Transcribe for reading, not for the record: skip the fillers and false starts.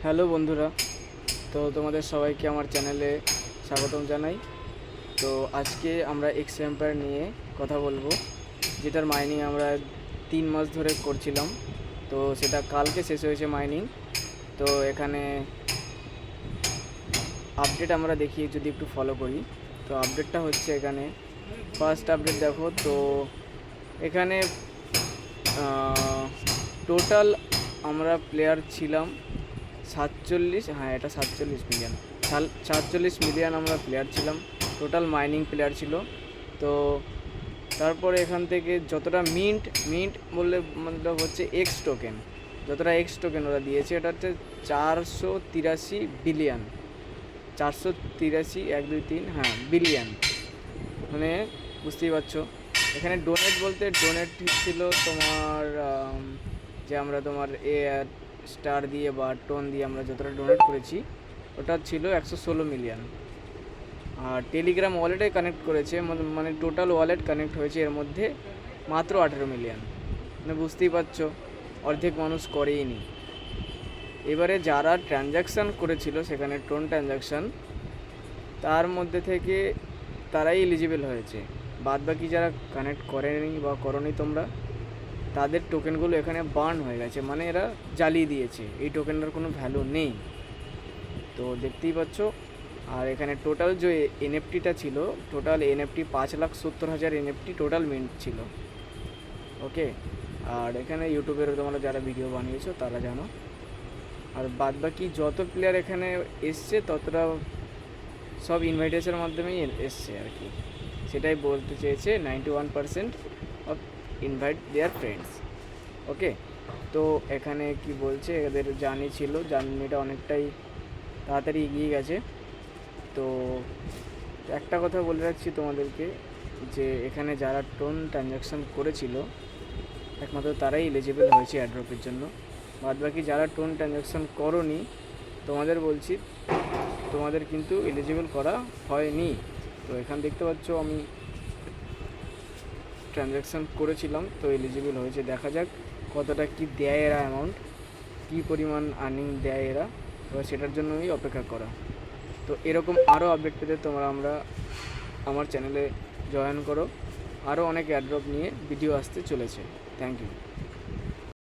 Hello বন্ধুরা, তো তোমাদের সবাইকে আমার চ্যানেলে স্বাগতম জানাই। তো আজকে আমরা এক্স এম্পায়ার নিয়ে কথা বলবো, যেটার মাইনিং আমরা 3 মাস ধরে করছিলাম। তো সেটা কালকে শেষ হয়েছে মাইনিং। তো এখানে আপডেট আমরা দেখি, যদি একটু ফলো করি। তো আপডেটটা হচ্ছে এখানে ফার্স্ট আপডেট দেখো। তো এখানে টোটাল আমরা প্লেয়ার ছিলাম 47, হ্যাঁ এটা 47 মিলিয়ন, 47 মিলিয়ন আমরা প্লেয়ার ছিলাম। টোটাল মাইনিং প্লেয়ার ছিল। তো তারপরে এখান থেকে যতটা মিন্ট বললে মতলব হচ্ছে এক্স টোকেন, যতটা এক্স টোকেন ওরা দিয়েছে, এটা হচ্ছে 483 বিলিয়ন, 483 1 2 3 হ্যাঁ বিলিয়ন, মানে বুঝতেই পারছো। এখানে ডোনেট বলতে ডোনেট ছিল তোমার যে আমরা তোমার স্টার দিয়ে বা টোন দিয়ে আমরা যতটা ডোনেট করেছি, ওটা ছিল 116 মিলিয়ন। আর টেলিগ্রাম ওয়ালেটে কানেক্ট করেছে, মানে টোটাল ওয়ালেট কানেক্ট হয়েছে এর মধ্যে মাত্র 18 মিলিয়ন। মানে বুঝতেই পারছো, অর্ধেক মানুষ করেই নি। এবারে যারা ট্রানজ্যাকশান করেছিল সেখানে টোন ট্রানজ্যাকশান, তার মধ্যে থেকে তারাই এলিজিবল হয়েছে। বাদবাকি যারা কানেক্ট করেনি বা করনি তোমরা, তাদের টোকেনগুলো এখানে বার্ন হয়ে গেছে, মানে এরা জ্বালিয়ে দিয়েছে, এই টোকেনটার কোনো ভ্যালু নেই। তো দেখতেই পাচ্ছ। আর এখানে টোটাল যে এনএফটিটা ছিল, total NFT 5,70,000 NFT total mint ছিল। ওকে, আর এখানে ইউটিউবের তোমরা যারা ভিডিও বানিয়েছো তারা জানো। আর বাদবাকি যত প্লেয়ার এখানে এসছে ততটা সব ইনভাইটেশনের মাধ্যমেই এসছে আর কি। সেটাই বলতে চেয়েছে, 91% অফ ইনভাইট দেয়ার ফ্রেন্ডস। ওকে, তো এখানে কি বলছে, এদের জার্নি ছিল, জার্নিটা অনেকটাই তাড়াতাড়ি এগিয়ে গেছে। তো একটা কথা বলে রাখছি তোমাদেরকে, যে এখানে যারা টোন ট্রানজ্যাকশান করেছিল একমাত্র তারাই এলিজিবল হয়েছে অ্যাড্রপের জন্য। বাদবাকি যারা টোন ট্রানজ্যাকশান করোনি, তোমাদের বলছি তোমাদের কিন্তু এলিজিবল করা হয়নি। তো এখানে দেখতে পাচ্ছ আমি ট্রানজ্যাকশান করেছিলাম, তো এলিজিবল হয়েছে। দেখা যাক কতটা কি দেয় এরা, অ্যামাউন্ট কী পরিমাণ আর্নিং দেয় এরা, এবার সেটার জন্যই অপেক্ষা করা। তো এরকম আরও আপডেট পেতে তোমরা আমার চ্যানেলে জয়েন করো। আরও অনেক অ্যাড্রপ নিয়ে ভিডিও আসতে চলেছে। Thank you.